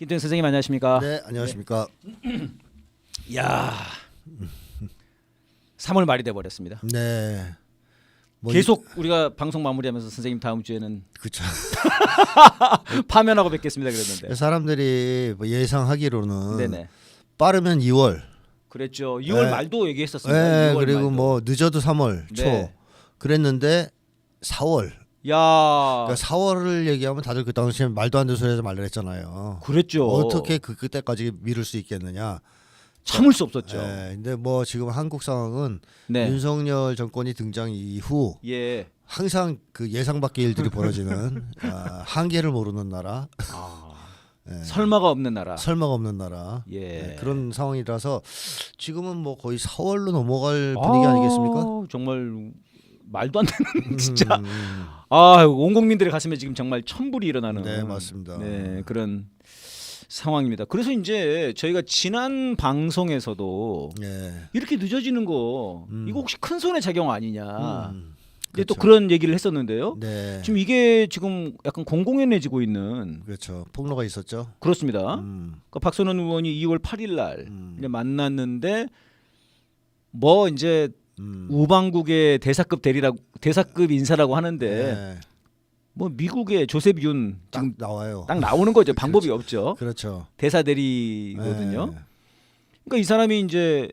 김태형 선생님 안녕하십니까? 네, 안녕하십니까. 야, 3월 말이 돼 버렸습니다. 네. 뭐 계속 우리가 방송 마무리하면서 선생님 다음 주에는 그쵸. 파면하고 뵙겠습니다 그랬는데. 사람들이 뭐 예상하기로는 네네. 빠르면 2월. 그랬죠. 2월 네. 말도 얘기했었습니다. 네, 2월 그리고 말도. 뭐 늦어도 3월 초. 네. 그랬는데 4월. 야, 그러니까 4월을 얘기하면 다들 그 당시에 말도 안 되는 소리하지 말라 했잖아요. 그랬죠. 어떻게 그때까지 미룰 수 있겠느냐. 참을 수 없었죠. 네, 근데 뭐 지금 한국 상황은 네. 윤석열 정권이 등장 이후 예. 항상 그 예상 밖의 일들이 벌어지는 한계를 모르는 나라. 네. 설마가 없는 나라. 설마가 없는 나라. 예. 네, 그런 상황이라서 지금은 뭐 거의 4월로 넘어갈 분위기 아니겠습니까? 정말 말도 안 되는 진짜. 온 국민들의 가슴에 지금 정말 천불이 일어나는. 네, 맞습니다. 네, 그런 상황입니다. 그래서 이제 저희가 지난 방송에서도 네. 이렇게 늦어지는 거 이거 혹시 큰 손해 작용 아니냐. 근데 또 그렇죠. 그런 얘기를 했었는데요. 네. 지금 이게 지금 약간 공공연해지고 있는 그렇죠. 폭로가 있었죠. 그렇습니다. 음. 그러니까 박선원 의원이 2월 8일 날 이제 만났는데 뭐 이제 우방국의 대사급 인사라고 하는데 네. 뭐 미국의 조셉 윤 딱 지금 나와요. 딱 나오는 거죠. 방법이 없죠. 그렇죠. 대사 대리거든요. 네. 그러니까 이 사람이 이제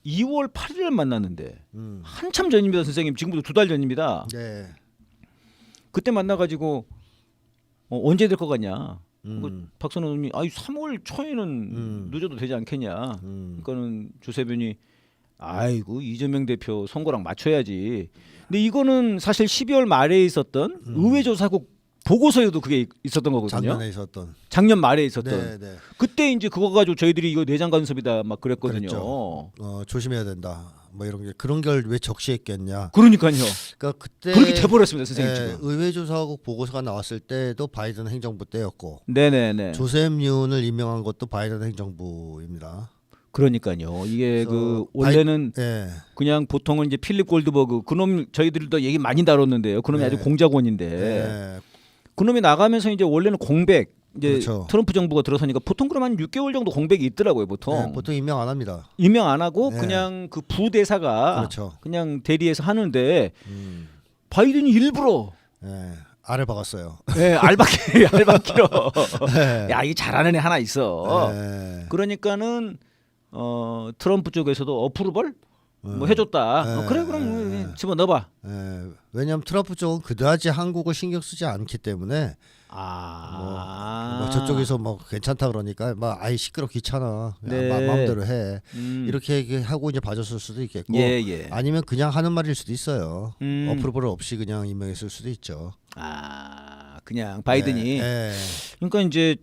2월 8일을 만났는데 음. 한참 전입니다, 선생님. 지금부터 2달 전입니다. 네. 그때 만나가지고 언제 될 것 같냐? 음. 박선원 의원이 3월 초에는 늦어도 되지 않겠냐? 그러니까는 조세변이 아이고 이재명 대표 선거랑 맞춰야지. 근데 이거는 사실 12월 말에 있었던 의회조사국 보고서에도 그게 있었던 거거든요. 작년에 있었던. 작년 말에 있었던. 네, 네. 그때 이제 그거 가지고 저희들이 이거 내장 간섭이다 막 그랬거든요. 그랬죠. 조심해야 된다. 뭐 이런 게 그런 걸 왜 적시했겠냐. 그러니까요. 그러니까 그때 그렇게 돼버렸습니다, 선생님 예, 지금. 의회조사국 보고서가 나왔을 때도 바이든 행정부 때였고 네네네. 조셉 윤을 임명한 것도 바이든 행정부입니다. 그러니까요. 이게 그래서 그 원래는 예, 그냥 보통은 이제 필립 골드버그 그놈 저희들도 얘기 많이 다뤘는데요. 그놈이 네. 아주 공작원인데 예, 그놈이 나가면서 이제 원래는 공백 이제 그렇죠. 트럼프 정부가 들어서니까 보통 그럼 한 6개월 정도 공백이 있더라고요. 보통 예, 보통 임명 안 합니다. 임명 안 하고 네. 그냥 그 부대사가 그렇죠. 그냥 대리해서 하는데 바이든이 일부러 예, 알을 박았어요. 알바키로 네. 야 이게 잘하는 애 하나 있어. 예, 그러니까는 트럼프 쪽에서도 어프루벌 뭐 해줬다. 그래 그럼 집어 넣어봐. 예, 왜냐하면 트럼프 쪽은 그다지 한국을 신경 쓰지 않기 때문에 뭐 저쪽에서 뭐 괜찮다 그러니까 막 아이 시끄러 귀찮아 네. 마음대로 해 이렇게 하고 이제 봐줬을 수도 있겠고 예. 아니면 그냥 하는 말일 수도 있어요. 음. 어프로벌 없이 그냥 임명했을 수도 있죠. 그냥 바이든이 예, 그러니까 이제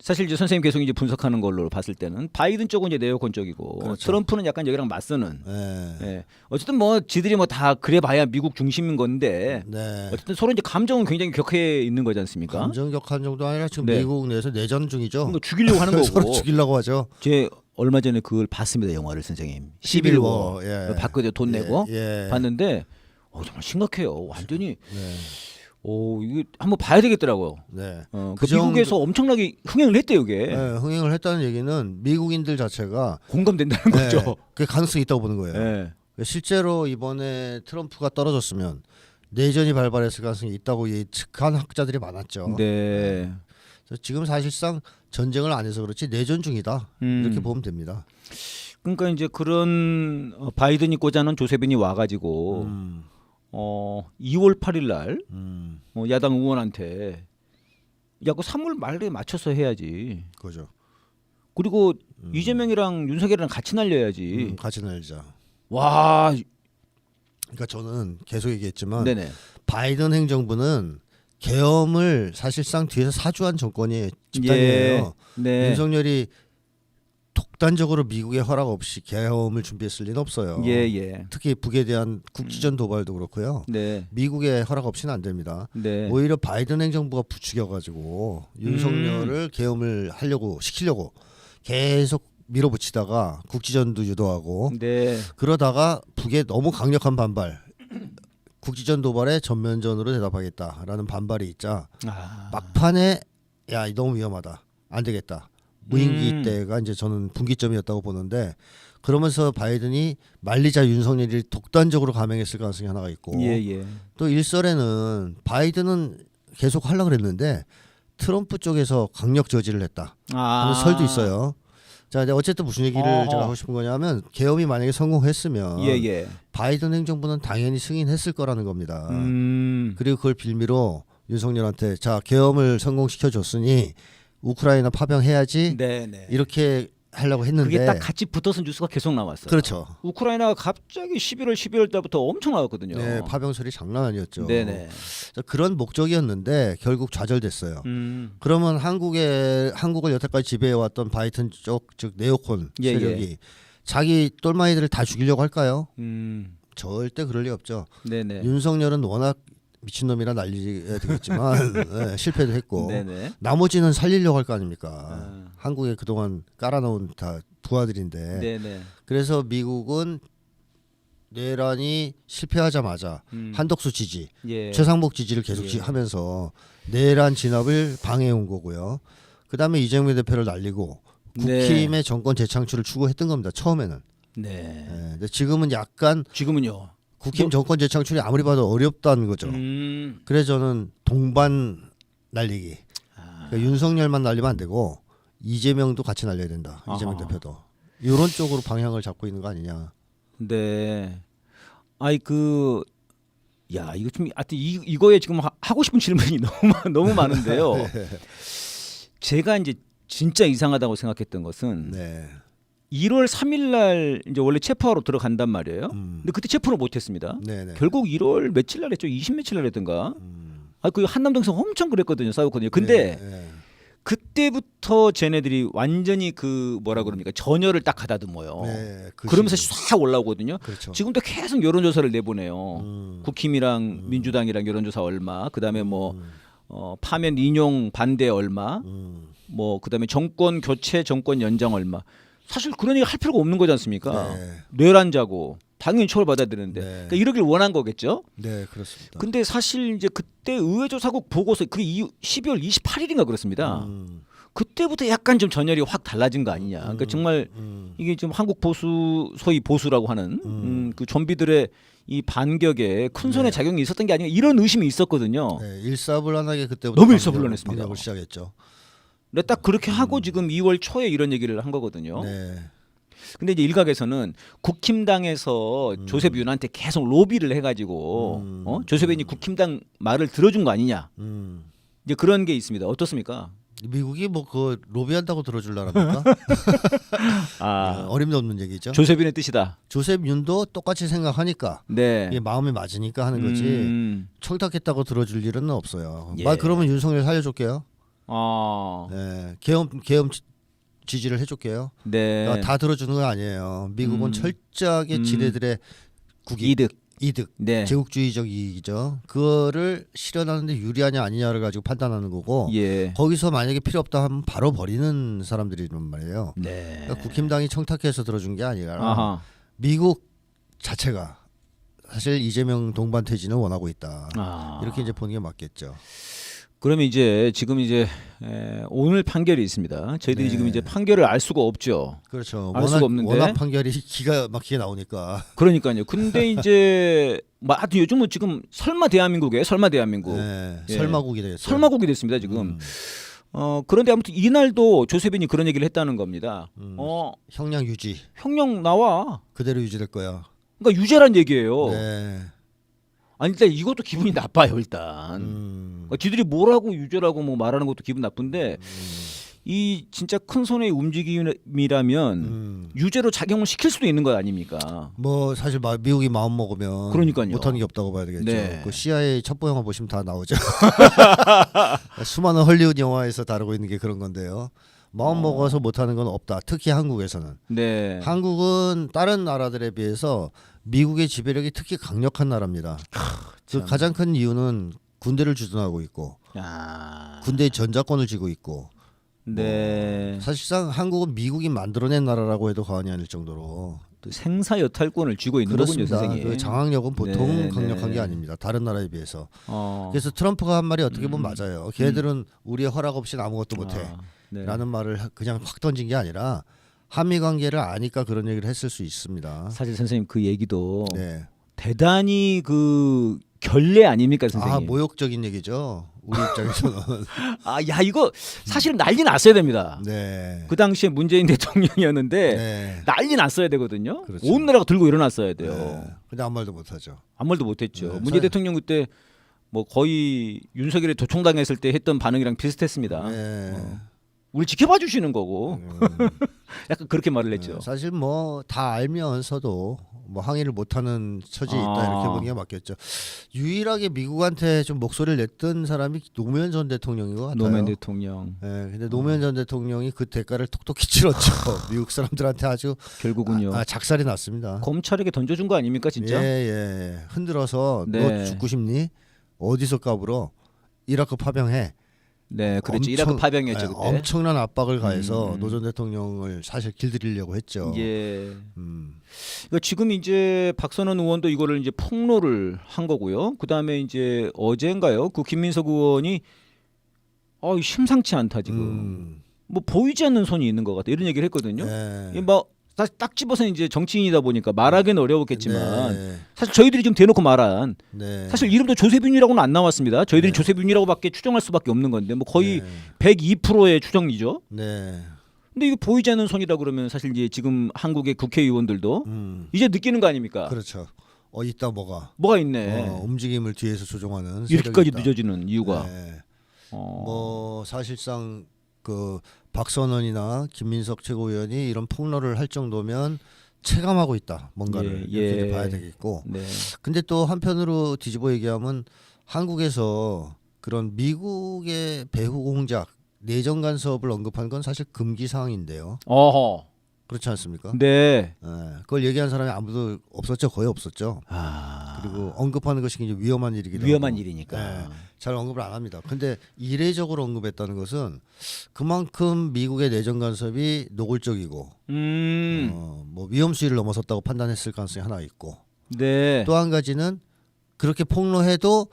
사실 이제 선생님 계속 이제 분석하는 걸로 봤을 때는 바이든 쪽은 이제 네오콘 쪽이고 그렇죠. 트럼프는 약간 여기랑 맞서는. 예, 예. 어쨌든 뭐 지들이 뭐 다 그래봐야 미국 중심인 건데 네. 어쨌든 서로 이제 감정은 굉장히 격해 있는 거지 않습니까? 감정격한 정도 아니라 지금 네. 미국 내에서 내전 중이죠. 그러니까 죽이려고 하는 거고. 서로 죽이려고 하죠. 제 얼마 전에 그걸 봤습니다 영화를 선생님. 11워 예. 봤거든요 돈 내고 예. 봤는데 정말 심각해요. 완전히 네. 이게 한번 봐야 되겠더라고요. 네. 그 미국에서 엄청나게 흥행을 했대요 이게. 네, 흥행을 했다는 얘기는 미국인들 자체가 공감된다는 거죠. 그 가능성이 있다고 보는 거예요. 네. 실제로 이번에 트럼프가 떨어졌으면 내전이 발발했을 가능성이 있다고 예측한 학자들이 많았죠. 네. 그래서 지금 사실상 전쟁을 안 해서 그렇지 내전 중이다 이렇게 보면 됩니다. 그러니까 이제 그런 바이든이 꽂아놓은 조세빈이 와가지고 2월 8일 날 야당 의원한테 야그 3월 말에 맞춰서 해야지. 그죠. 그리고 이재명이랑 윤석열이랑 같이 날려야지. 같이 날자. 와, 그러니까 저는 계속 얘기했지만 네네. 바이든 행정부는 계엄을 사실상 뒤에서 사주한 정권이 집단이에요. 네. 윤석열이 독단적으로 미국의 허락 없이 계엄을 준비했을 리는 없어요. 예. 특히 북에 대한 국지전 도발도 그렇고요. 네. 미국의 허락 없이는 안 됩니다. 네. 오히려 바이든 행정부가 부추겨가지고 윤석열을 계엄을 시키려고 계속 밀어붙이다가 국지전도 유도하고 네. 그러다가 북의 너무 강력한 반발, 국지전 도발에 전면전으로 대답하겠다라는 반발이 있자 막판에 야 너무 위험하다. 안 되겠다. 무임기 때가 이제 저는 분기점이었다고 보는데 그러면서 바이든이 말리자 윤석열이 독단적으로 감행했을 가능성이 하나가 있고 예. 또 일설에는 바이든은 계속 하려고 그랬는데 트럼프 쪽에서 강력 저지를 했다 하는 설도 있어요. 자, 이제 어쨌든 무슨 얘기를 제가 하고 싶은 거냐면 계엄이 만약에 성공했으면 바이든 행정부는 당연히 승인했을 거라는 겁니다. 그리고 그걸 빌미로 윤석열한테 자 계엄을 성공시켜 줬으니 우크라이나 파병해야지 이렇게 하려고 했는데 그게 딱 같이 붙어서 뉴스가 계속 나왔어요. 그렇죠. 우크라이나가 갑자기 12월 달부터 엄청 나왔거든요. 네, 파병설이 장난 아니었죠. 네네. 자, 그런 목적이었는데 결국 좌절됐어요. 그러면 한국을 여태까지 지배해왔던 바이든 쪽 즉 네오콘 세력이 자기 똘마이들을 다 죽이려고 할까요? 절대 그럴 리 없죠. 네네. 윤석열은 워낙 미친놈이라 난리가 되겠지만 네, 실패도 했고 네네. 나머지는 살리려고 할 거 아닙니까? 한국에 그동안 깔아놓은 다 부하들인데 네네. 그래서 미국은 내란이 실패하자마자 한덕수 지지, 최상목 지지를 계속 하면서 내란 진압을 방해해온 거고요. 그다음에 이재명 대표를 날리고 국힘의 정권 재창출을 추구했던 겁니다. 처음에는. 네. 근데 지금은요. 국힘 정권 재창출이 아무리 봐도 어렵다는 거죠. 그래서 저는 동반 날리기. 그러니까 윤석열만 날리면 안 되고 이재명도 같이 날려야 된다. 이재명 대표도. 이런 쪽으로 방향을 잡고 있는 거 아니냐. 네. 아이 이거 좀 하여튼 이거에 지금 하고 싶은 질문이 너무 많은데요. 제가 이제 진짜 이상하다고 생각했던 것은 1월 3일 날 이제 원래 체포하러 들어간단 말이에요. 근데 그때 체포를 못 했습니다. 결국 1월 며칠 날 했죠? 20 며칠 날 했던가. 그 한남동에서 엄청 그랬거든요. 싸웠거든요. 근데 그때부터 쟤네들이 완전히 그 뭐라 그럽니까? 전열을 딱 가다듬어요. 그러면서 싹 올라오거든요. 그렇죠. 지금도 계속 여론조사를 내보내요. 국힘이랑 민주당이랑 여론조사 얼마, 그다음에 뭐 파면 인용 반대 얼마, 뭐 그다음에 정권 교체, 정권 연장 얼마. 사실 그런 얘기 할 필요가 없는 거지 않습니까? 뇌란자고 당연히 처벌받아야 되는데 그러니까 이러길 원한 거겠죠? 네, 그렇습니다. 근데 사실 이제 그때 의회조사국 보고서 그게 12월 28일인가 그렇습니다. 그때부터 약간 좀 전열이 확 달라진 거 아니냐. 그러니까 정말 이게 지금 한국 보수 소위 보수라고 하는 그 좀비들의 이 반격에 큰 손의 작용이 있었던 게 아닌가 이런 의심이 있었거든요. 일사불란하게 그때부터 너무 일사불란했습니다. 방역을 시작했죠. 근데 딱 그렇게 하고 지금 2월 초에 이런 얘기를 한 거거든요. 근데 이제 일각에서는 국힘당에서 조셉 윤한테 계속 로비를 해가지고 조셉 윤이 국힘당 말을 들어준 거 아니냐. 이제 그런 게 있습니다. 어떻습니까? 미국이 뭐 그 로비한다고 들어줄라랍니까? 어림도 없는 얘기죠. 조셉 윤의 뜻이다. 조셉 윤도 똑같이 생각하니까 이게 마음에 맞으니까 하는 거지. 청탁했다고 들어줄 일은 없어요. 그러면 윤석열 살려줄게요. 계엄 지지를 해줄게요. 그러니까 다 들어주는 거 아니에요. 미국은 철저하게 지네들의 이득, 제국주의적 이익이죠. 그거를 실현하는데 유리하냐 아니냐를 가지고 판단하는 거고 거기서 만약에 필요 없다 하면 바로 버리는 사람들이란 말이에요. 그러니까 국힘당이 청탁해서 들어준 게 아니라 미국 자체가 사실 이재명 동반 퇴진을 원하고 있다. 이렇게 이제 보는 게 맞겠죠. 그러면 이제 지금 이제 오늘 판결이 있습니다. 저희들이 지금 이제 판결을 알 수가 없죠. 그렇죠. 알 수가 없는데 워낙 판결이 기가 막히게 나오니까. 그러니까요. 근데 이제 하여튼 요즘은 지금 설마 대한민국 설마국이 되겠어요. 설마국이 됐습니다 지금. 그런데 아무튼 이날도 조셉인이 그런 얘기를 했다는 겁니다. 형량 유지. 형량 나와. 그대로 유지될 거야. 그러니까 유죄란 얘기예요. 아니 일단 이것도 기분이 나빠요 일단. 지들이 뭐라고 유죄라고 뭐 말하는 것도 기분 나쁜데 이 진짜 큰 손의 움직임이라면 유죄로 작용을 시킬 수도 있는 것 아닙니까? 뭐 사실 미국이 마음 먹으면 그러니까요. 못하는 게 없다고 봐야 되겠죠. 그 CIA 첩보 영화 보시면 다 나오죠. 수많은 헐리우드 영화에서 다루고 있는 게 그런 건데요. 마음 먹어서 못하는 건 없다. 특히 한국에서는. 한국은 다른 나라들에 비해서 미국의 지배력이 특히 강력한 나라입니다. 그 가장 큰 이유는 군대를 주둔하고 있고 군대의 전자권을 쥐고 있고 사실상 한국은 미국이 만들어낸 나라라고 해도 과언이 아닐 정도로 또 생사여탈권을 쥐고 있는 거군요, 그렇습니다. 선생님. 그 장악력은 보통 네, 강력한 네. 게 아닙니다. 다른 나라에 비해서. 그래서 트럼프가 한 말이 어떻게 보면 맞아요. 걔들은 우리의 허락 없이는 아무것도 못해. 네. 라는 말을 그냥 확 던진 게 아니라 한미 관계를 아니까 그런 얘기를 했을 수 있습니다. 사실 선생님 그 얘기도 네. 대단히 그 결례 아닙니까, 선생님? 아, 모욕적인 얘기죠. 우리 입장에서는. 야 이거 사실 난리 났어야 됩니다. 네. 그 당시에 문재인 대통령이었는데 네. 난리 났어야 되거든요. 그렇죠. 온 나라가 들고 일어났어야 돼요. 네. 근데 아무 말도 못 하죠. 아무 말도 못했죠. 네. 문재인 대통령 그때 뭐 거의 윤석열이 도청당했을 때 했던 반응이랑 비슷했습니다. 네. 우리 지켜봐 주시는 거고 약간 그렇게 말을 했죠. 사실 뭐 다 알면서도 뭐 항의를 못하는 처지에 있다 이렇게 보는 게 맞겠죠. 유일하게 미국한테 좀 목소리를 냈던 사람이 노무현 전 대통령인 것 같아요. 노무현 대통령. 네, 근데 노무현 전 대통령이 그 대가를 톡톡히 치렀죠. 미국 사람들한테 아주 결국은요. 작살이 났습니다. 검찰에게 던져준 거 아닙니까 진짜? 예. 흔들어서 네. 너 죽고 싶니? 어디서 까불어? 이라크 파병해. 네, 그렇죠. 이라크 파병이었죠 그때. 엄청난 압박을 가해서 노 전 대통령을 사실 길들이려고 했죠. 예. 그러니까 지금 이제 박선원 의원도 이거를 이제 폭로를 한 거고요. 그 다음에 이제 어제인가요? 그 김민석 의원이 심상치 않다 지금. 뭐 보이지 않는 손이 있는 것 같다 이런 얘기를 했거든요. 네. 뭐 딱 집어서 이제 정치인이다 보니까 말하기는 어려웠겠지만 네. 사실 저희들이 지금 대놓고 말한 네. 사실 이름도 조세균이라고는 안 나왔습니다. 저희들이 네. 조세균이라고밖에 추정할 수밖에 없는 건데 뭐 거의 네. 102%의 추정이죠. 네. 근데 이거 보이지 않는 손이다 그러면 사실 이제 지금 한국의 국회의원들도 이제 느끼는 거 아닙니까? 그렇죠. 있다 뭐가 있네. 움직임을 뒤에서 조종하는 이렇게까지 세력이 있다. 늦어지는 이유가. 네. 뭐 사실상 그 박선원이나 김민석 최고위원이 이런 폭로를 할 정도면 체감하고 있다. 뭔가를 이렇게 봐야 되겠고. 네. 근데 또 한편으로 뒤집어 얘기하면 한국에서 그런 미국의 배후 공작, 내정 간섭을 언급한 건 사실 금기 사항인데요. 어허. 그렇지 않습니까? 네. 그걸 얘기한 사람이 아무도 없었죠. 거의 없었죠. 그리고 언급하는 것이 굉장히 위험한 일이기도 위험한 하고. 일이니까. 네, 잘 언급을 안 합니다. 근데 이례적으로 언급했다는 것은 그만큼 미국의 내정 간섭이 노골적이고 뭐 위험 수위를 넘어섰다고 판단했을 가능성이 하나 있고 네. 또 한 가지는 그렇게 폭로해도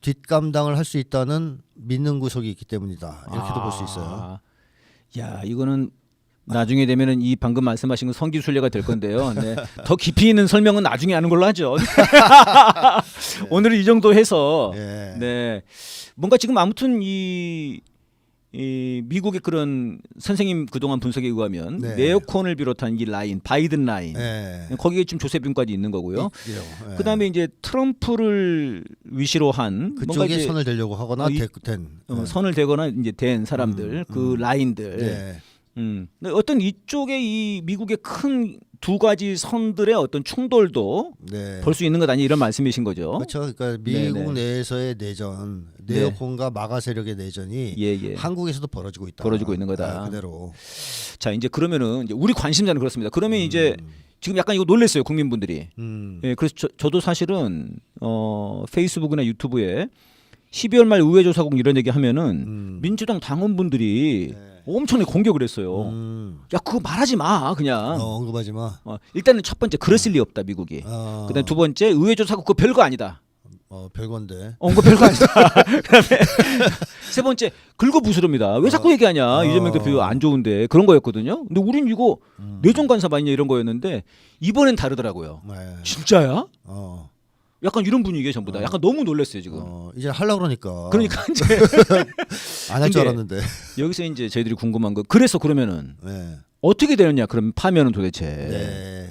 뒷감당을 할 수 있다는 믿는 구석이 있기 때문이다. 이렇게도 볼 수 있어요. 야, 이거는 나중에 되면은 이 방금 말씀하신 건 성기순례가 될 건데요. 네. 더 깊이 있는 설명은 나중에 하는 걸로 하죠. 오늘은 이 정도 해서 네. 뭔가 지금 아무튼 이 미국의 그런 선생님 그동안 분석에 의하면 네오콘을 비롯한 이 라인, 바이든 라인 거기에 지금 조세균까지 있는 거고요. 그다음에 이제 트럼프를 위시로 한 그쪽에 뭔가 이제 선을 대려고 하거나 선을 대거나 이제 된 사람들 그 라인들. 어떤 이쪽에 이 미국의 큰 두 가지 선들의 어떤 충돌도 볼 수 있는 것 아니 이런 말씀이신 거죠. 그렇죠. 그러니까 미국 내에서의 내전, 네오콘과 마가 세력의 내전이 한국에서도 벌어지고 있다. 벌어지고 있는 거다. 그대로. 자, 이제 그러면은 이제 우리 관심사는 그렇습니다. 그러면 이제 지금 약간 이거 놀랐어요, 국민분들이. 예, 그래서 저도 사실은 페이스북이나 유튜브에 12월 말 의회조사국 이런 얘기 하면은 민주당 당원분들이 엄청나게 공격을 했어요. 야, 그거 말하지 마, 그냥. 언급하지 마. 일단은 첫 번째 그랬을 리 없다, 미국이. 그다음에 두 번째 의회조사국 그거 별거 아니다. 별건데. 그거 별거 아니다. 그다음에 세 번째 긁어 부스럽니다. 왜 자꾸 얘기하냐, 이재명 대표 안 좋은데 그런 거였거든요. 근데 우린 이거 내정 간섭 아니냐 이런 거였는데 이번엔 다르더라고요. 진짜야? 약간 이런 분위기에 전부 다. 약간 너무 놀랐어요 지금. 이제 하려고 그러니까. 그러니까 이제 안 할 줄 알았는데. 여기서 이제 저희들이 궁금한 거. 그래서 그러면은 어떻게 되느냐? 그럼 파면은 도대체.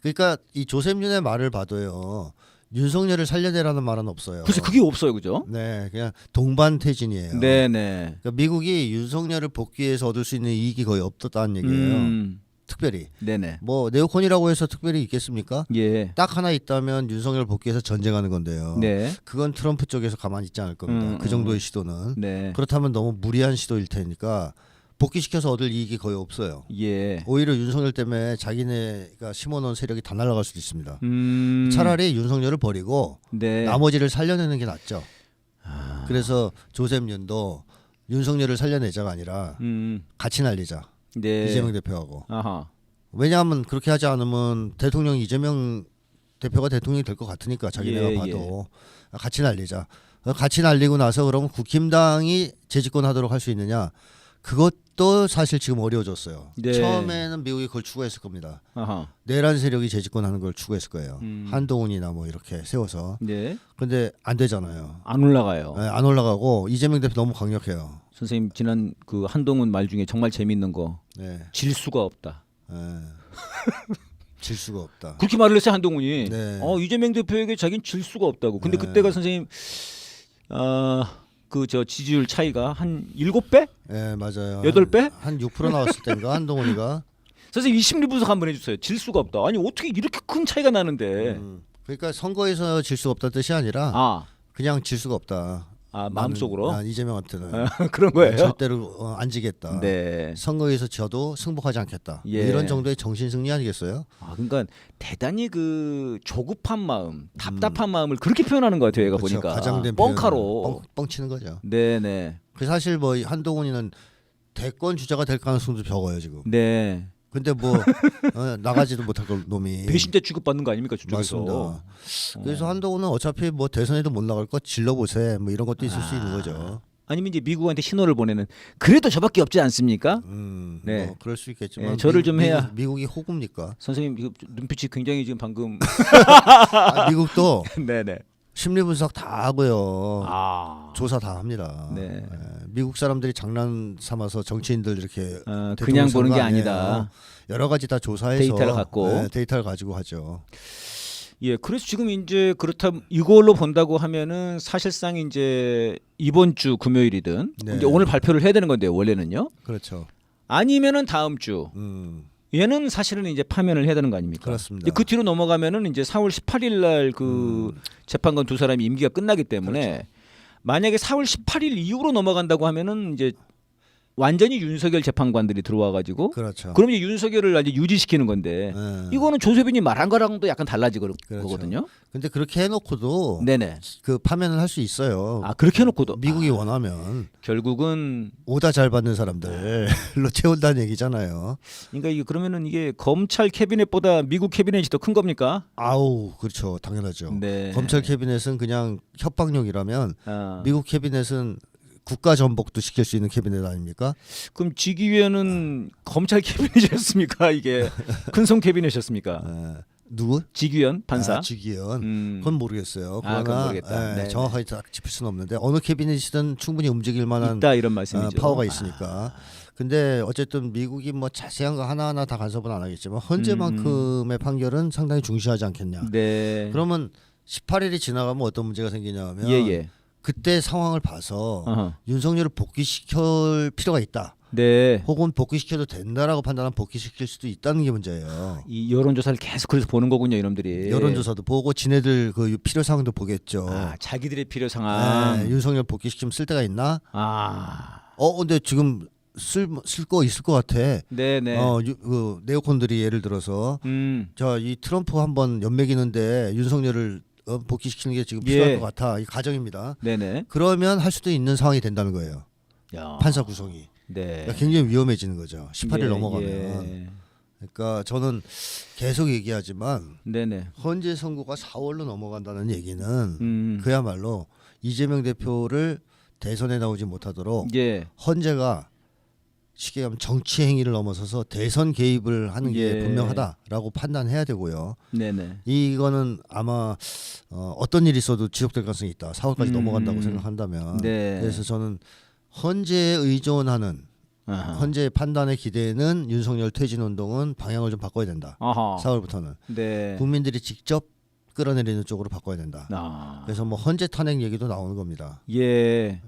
그러니까 이 조셉윤의 말을 봐도요. 윤석열을 살려내라는 말은 없어요. 글쎄 그게 없어요, 그죠? 네, 그냥 동반퇴진이에요. 네네. 그러니까 미국이 윤석열을 복귀해서 얻을 수 있는 이익이 거의 없었다는 얘기예요. 특별히. 네네. 뭐 네오콘이라고 해서 특별히 있겠습니까? 딱 하나 있다면 윤석열 복귀해서 전쟁하는 건데요. 그건 트럼프 쪽에서 가만히 있지 않을 겁니다. 그 정도의 시도는. 그렇다면 너무 무리한 시도일 테니까 복귀시켜서 얻을 이익이 거의 없어요. 오히려 윤석열 때문에 자기네가 심어놓은 세력이 다 날아갈 수도 있습니다. 차라리 윤석열을 버리고 나머지를 살려내는 게 낫죠. 그래서 조셉윤도 윤석열을 살려내자가 아니라 같이 날리자. 이재명 대표하고. 왜냐하면 그렇게 하지 않으면 대통령 이재명 대표가 대통령이 될 것 같으니까 자기네가 봐도 같이 날리자. 같이 날리고 나서 그러면 국힘당이 재집권하도록 할 수 있느냐? 그것도 사실 지금 어려워졌어요. 네. 처음에는 미국이 그걸 추구했을 겁니다. 아하. 내란 세력이 재집권하는 걸 추구했을 거예요. 한동훈이나 뭐 이렇게 세워서. 네. 근데 안 되잖아요. 안 올라가요. 네, 안 올라가고 이재명 대표 너무 강력해요. 선생님 지난 그 한동훈 말 중에 정말 재밌는 거. 네. 질 수가 없다. 네. 질 수가 없다. 그렇게 말을 했어요 한동훈이. 네. 이재명 대표에게 자기는 질 수가 없다고. 근데 네. 그때가 선생님 그 저 지지율 차이가 한 7배? 네, 맞아요. 8배? 한 6% 나왔을 때인가 한동훈이가. 선생님 이 심리 분석 한번 해주세요. 질 수가 없다. 아니 어떻게 이렇게 큰 차이가 나는데? 그러니까 선거에서 질 수가 없다는 뜻이 아니라 그냥 질 수가 없다. 마음속으로 난 이재명한테는 그런 거예요. 절대로 안 지겠다. 네. 선거에서 져도 승복하지 않겠다. 예. 이런 정도의 정신 승리 아니겠어요? 그러니까 대단히 그 조급한 마음, 답답한 마음을 그렇게 표현하는 것 같아요. 얘가 그렇죠. 보니까 가장된 뻥카로. 뻥치는 거죠. 네네. 그 사실 뭐 한동훈이는 대권 주자가 될 가능성도 적어요 지금. 네. 근데 뭐 나가지도 못할 걸 놈이. 배신자 취급받는 거 아닙니까 저쪽에서? 맞습니다. 그래서 한동훈은 어차피 뭐 대선에도 못 나갈 거 질러보세 뭐 이런 것도 있을 수 있는 거죠. 아니면 이제 미국한테 신호를 보내는 그래도 저밖에 없지 않습니까? 네. 뭐 그럴 수 있겠지만 네, 저를 좀 해야. 미국이 호구입니까? 선생님 이거 눈빛이 굉장히 지금 방금 미국도 네네. 심리 분석 다 하고요. 조사 조사 다 합니다. 네. 미국 사람들이 장난 삼아서 정치인들 이렇게 그냥 보는 게 아니에요. 아니다. 여러 가지 다 조사해서 데이터를 갖고. 데이터를 가지고 하죠. 예, 그래서 지금 이제 그렇다 이걸로 본다고 하면은 사실상 이제 이번 주 금요일이든 네. 이제 오늘 발표를 해야 되는 건데요, 원래는요. 그렇죠. 아니면은 다음 주. 얘는 사실은 이제 파면을 해야 되는 거 아닙니까? 그렇습니다. 이제 그 뒤로 넘어가면은 이제 4월 18일 날 그 재판관 두 사람이 임기가 끝나기 때문에 그렇죠. 만약에 4월 18일 이후로 넘어간다고 하면은 이제 완전히 윤석열 재판관들이 들어와 가지고 그렇죠. 그럼 이제 윤석열을 이제 유지시키는 건데 이거는 조세빈이 말한 거랑도 약간 달라지는 그렇죠. 거거든요. 근데 그렇게 해놓고도 네네. 그 파면을 할 수 있어요. 그렇게 해놓고도 미국이 원하면 결국은 오다 잘 받는 사람들로 채운다는 얘기잖아요. 그러니까 이게 그러면은 이게 검찰 캐비넷보다 미국 캐비넷이 더 큰 겁니까? 아우 그렇죠. 당연하죠. 네. 검찰 캐비넷은 그냥 협박용이라면 아, 미국 캐비넷은 국가 전복도 시킬 수 있는 캐비넷 아닙니까? 그럼 지기위원은 검찰 캐비넷이었습니까? 이게 큰손 캐비넷이었습니까? 누구? 지기위원 판사. 지기현. 그건 모르겠어요. 그건 그러나 모르겠다. 네네. 정확하게 딱 짚을 수는 없는데 어느 캐비넷이든 충분히 움직일 만한 있다 이런 말씀이죠. 파워가 있으니까. 근데 어쨌든 미국이 뭐 자세한 거 하나하나 다 간섭은 안 하겠지만 헌재만큼의 판결은 상당히 중시하지 않겠냐. 네. 그러면 18일이 지나가면 어떤 문제가 생기냐면 예예. 그때 상황을 봐서 윤석열을 복귀시킬 필요가 있다. 네. 혹은 복귀시켜도 된다라고 판단하면 복귀시킬 수도 있다는 게 문제예요. 이 여론조사를 계속 그래서 보는 거군요, 이놈들이. 여론조사도 보고 지네들 그 필요 사항도 보겠죠. 자기들의 필요 상황. 윤석열 복귀시키면 쓸 데가 있나? 근데 지금 쓸 거 있을 것 같아. 네네. 그 네오콘들이 예를 들어서 자 이 트럼프 한번 연맥이는데 윤석열을 복귀시키는 게 지금 필요할 것 같아. 이 가정입니다. 네네. 그러면 할 수도 있는 상황이 된다는 거예요. 야. 판사 구성이. 네. 그러니까 굉장히 위험해지는 거죠. 18일 넘어가면. 예. 그러니까 저는 계속 얘기하지만 네네. 헌재 선고가 4월로 넘어간다는 얘기는 그야말로 이재명 대표를 대선에 나오지 못하도록 헌재가 쉽게 하면 정치 행위를 넘어서서 대선 개입을 하는 게 분명하다라고 판단해야 되고요. 네네. 이거는 아마 어떤 일이 있어도 지속될 가능성이 있다. 4월까지 넘어간다고 생각한다면. 네. 그래서 저는 헌재에 의존하는 헌재의 판단에 기대는 윤석열 퇴진 운동은 방향을 좀 바꿔야 된다. 4월부터는 네. 국민들이 직접 끌어내리는 쪽으로 바꿔야 된다. 그래서 뭐 헌재 탄핵 얘기도 나오는 겁니다. 예.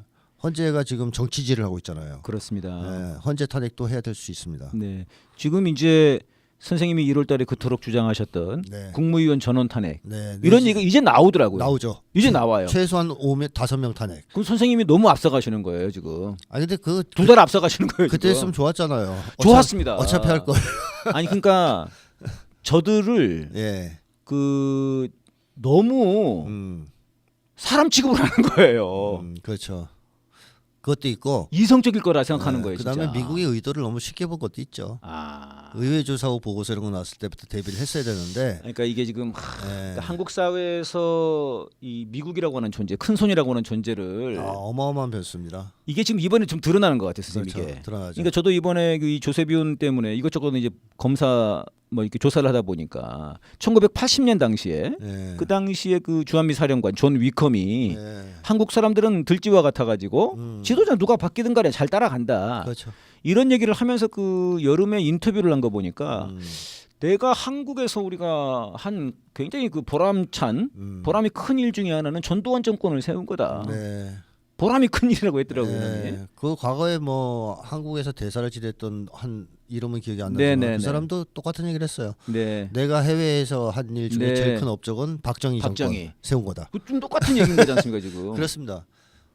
헌재가 지금 정치질을 하고 있잖아요. 그렇습니다. 네, 헌재 탄핵도 해야 될 수 있습니다. 네. 지금 이제 선생님이 1월달에 그토록 주장하셨던 국무위원 전원 탄핵 이런 얘기가 이제 나오더라고요. 나오죠. 이제 나와요. 최소한 5명 탄핵. 그럼 선생님이 너무 앞서가시는 거예요 지금. 근데 그 두 달 앞서가시는 거예요. 그때 했으면 좋았잖아요. 좋았습니다. 어차피 할 걸. 아니 그러니까 저들을 그 너무 사람 취급을 하는 거예요. 그렇죠. 그것도 있고 이성적일 거라 생각하는 거예요. 그다음에 진짜. 미국의 의도를 너무 쉽게 본 것도 있죠. 의회 조사후 보고서 이런 거 나왔을 때부터 대비를 했어야 되는데. 그러니까 이게 지금 그러니까 한국 사회에서 이 미국이라고 하는 존재, 큰 손이라고 하는 존재를 어마어마한 변수입니다. 이게 지금 이번에 좀 드러나는 것 같아요, 선생님. 그렇죠. 이게. 드러나죠. 그러니까 저도 이번에 이 조세비온 때문에 이것저것 이제 검사 뭐 이렇게 조사를 하다 보니까 1980년 당시에 그 당시에 그 주한미 사령관 존 위컴이 한국 사람들은 들쥐와 같아가지고 지도자 누가 바뀌든 간에 잘 따라간다. 그렇죠. 이런 얘기를 하면서 그 여름에 인터뷰를 한 거 보니까 내가 한국에서 우리가 한 굉장히 그 보람찬 보람이 큰 일 중에 하나는 전두환 정권을 세운 거다. 네. 보람이 큰 일이라고 했더라고요. 네. 그 과거에 뭐 한국에서 대사를 지냈던 한 이름은 기억이 안 나지만 그 사람도 똑같은 얘기를 했어요. 네. 내가 해외에서 한 일 중에 제일 큰 업적은 박정희 정권 세운 거다. 좀 똑같은 얘기인 거지 않습니까 지금? 그렇습니다.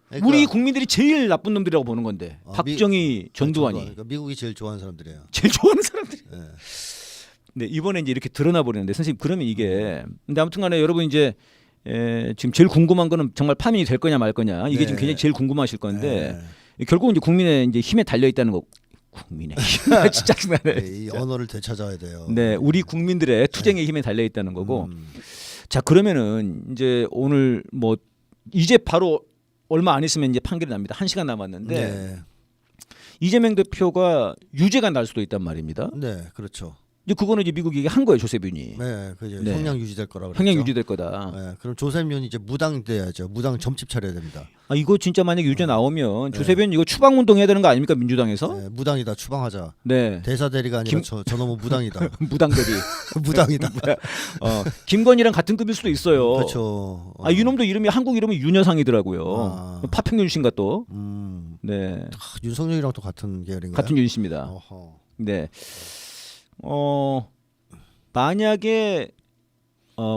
그러니까 우리 국민들이 제일 나쁜 놈들이라고 보는 건데 박정희, 전두환이 그러니까 미국이 제일 좋아하는 사람들이에요. 제일 좋아하는 사람들이. 네. 네, 이번에 이제 이렇게 드러나 버리는데 선생님 그러면 이게 근데 아무튼간에 여러분 이제 지금 제일 궁금한 거는 정말 파면이 될 거냐 말 거냐 이게 지금 굉장히 제일 궁금하실 건데 결국은 이제 국민의 이제 힘에 달려 있다는 거. 국민의 힘 진짜 짜증나네. 이 언어를 되찾아야 돼요. 네, 우리 국민들의 투쟁의 힘에 달려 있다는 거고. 자 그러면은 이제 오늘 뭐 이제 바로 얼마 안 있으면 이제 판결이 납니다. 1시간 남았는데 이재명 대표가 유죄가 날 수도 있단 말입니다. 네, 그렇죠. 이제 그거는 이제 미국이 한 거예요, 조셉윤이. 네, 그 이제 형량 유지될 거라고. 형량 유지될 거다. 네, 그럼 조셉윤이 이제 무당돼야죠. 무당 점집 차려야 됩니다. 아 이거 진짜 만약에 유죄 나오면 조셉윤 이거 추방 운동해야 되는 거 아닙니까 민주당에서? 네, 무당이다 추방하자. 네. 대사 대리가 아니라 저놈은 무당이다. 무당대리. 무당이다. 김건희랑 같은 급일 수도 있어요. 그렇죠. 아 이놈도 이름이 한국 이름이 윤여상이더라고요. 파평윤 씨인가 또. 네. 윤석열이랑 또 같은 계열인가요? 같은 윤 씨입니다. 어허. 네. 만약에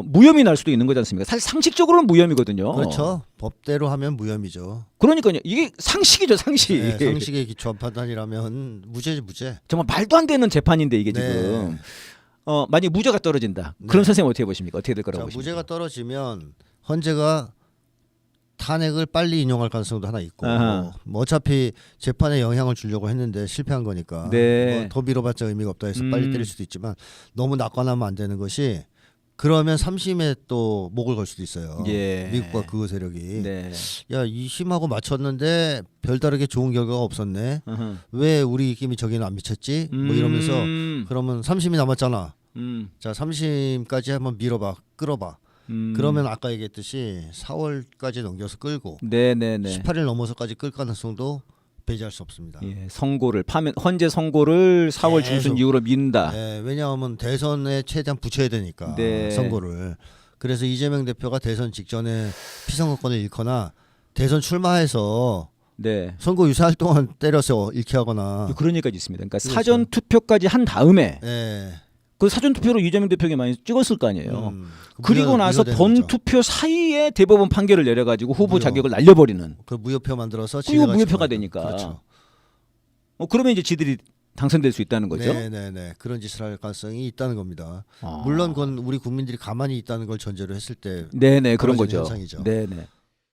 무혐의 날 수도 있는 거지 않습니까? 사실 상식적으로는 무혐의거든요. 그렇죠. 법대로 하면 무혐의죠. 그러니까요. 이게 상식이죠, 상식. 네, 상식에 기초한 판단이라면 무죄지 무죄. 정말 말도 안 되는 재판인데 이게 네. 지금. 만약 무죄가 떨어진다. 그럼 선생님 어떻게 보십니까? 어떻게 될 거라고 보십니까? 무죄가 떨어지면 헌재가 탄핵을 빨리 인용할 가능성도 하나 있고 뭐 어차피 재판에 영향을 주려고 했는데 실패한 거니까 뭐 더 미뤄봤자 의미가 없다 해서 빨리 때릴 수도 있지만 너무 낙관하면 안 되는 것이 그러면 3심에 또 목을 걸 수도 있어요. 미국과 그 세력이 야 2심하고 맞췄는데 별다르게 좋은 결과가 없었네. 왜 우리 입김이 저기는 안 미쳤지? 뭐 이러면서 그러면 3심이 남았잖아. 자 3심까지 한번 밀어봐 끌어봐. 그러면 아까 얘기했듯이 4월까지 넘겨서 끌고 18일 넘어서까지 끌 가능성도 배제할 수 없습니다. 예, 선고를 헌재 선고를 4월 중순 이후로 미룬다. 네, 왜냐하면 대선에 최대한 붙여야 되니까 선고를. 그래서 이재명 대표가 대선 직전에 피선거권을 잃거나 대선 출마해서 선거 유세할 동안 때려서 잃게 하거나 그런 얘기까지 있습니다. 그러니까 사전 투표까지 한 다음에 그 사전 투표로 이재명 대표에게 많이 찍었을 거 아니에요. 그리고 나서 본 투표 사이에 대법원 판결을 내려가지고 후보 자격을 날려버리는. 그 무효표 만들어서 그리고 무효표가 되니까. 그렇죠. 그러면 이제 지들이 당선될 수 있다는 거죠. 네네네. 그런 짓을 할 가능성이 있다는 겁니다. 물론 그건 우리 국민들이 가만히 있다는 걸 전제로 했을 때. 그런 거죠. 현상이죠. 네네.